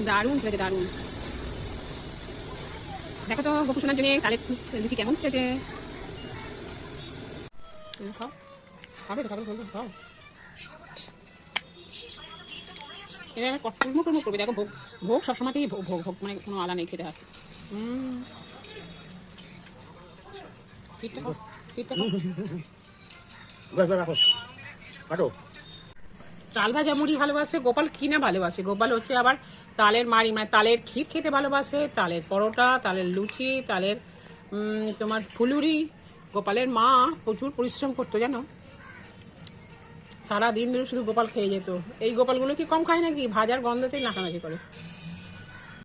দারুণ খেয়েছে, দারুণ। দেখো তো গোপু সোনার জন্য তালের লুচি কেমন খেয়েছে। খাবে তো, খাবে তো, খাও। টুকমো টুকমো করবে। দেখো ভোগ, ভোগ সবসময়তেই ভোগ ভোগ ভোগ, মানে কোনো আলা নেই, খেতে হয়। চাল ভাজা মুড়ি ভালোবাসে গোপাল, কি না ভালোবাসে গোপাল হচ্ছে আবার তালের মাড়ি, মানে তালের ক্ষীর খেতে ভালোবাসে, তালের পরোটা, তালের লুচি, তালের তোমার ফুলুরি। গোপালের মা প্রচুর পরিশ্রম করতো জানো, সারা দিন ধরে শুধু গোপাল খেয়ে যেত। এই গোপালগুলো কি কম খায় নাকি, ভাজার গন্ধতেই নাকানাকি করে।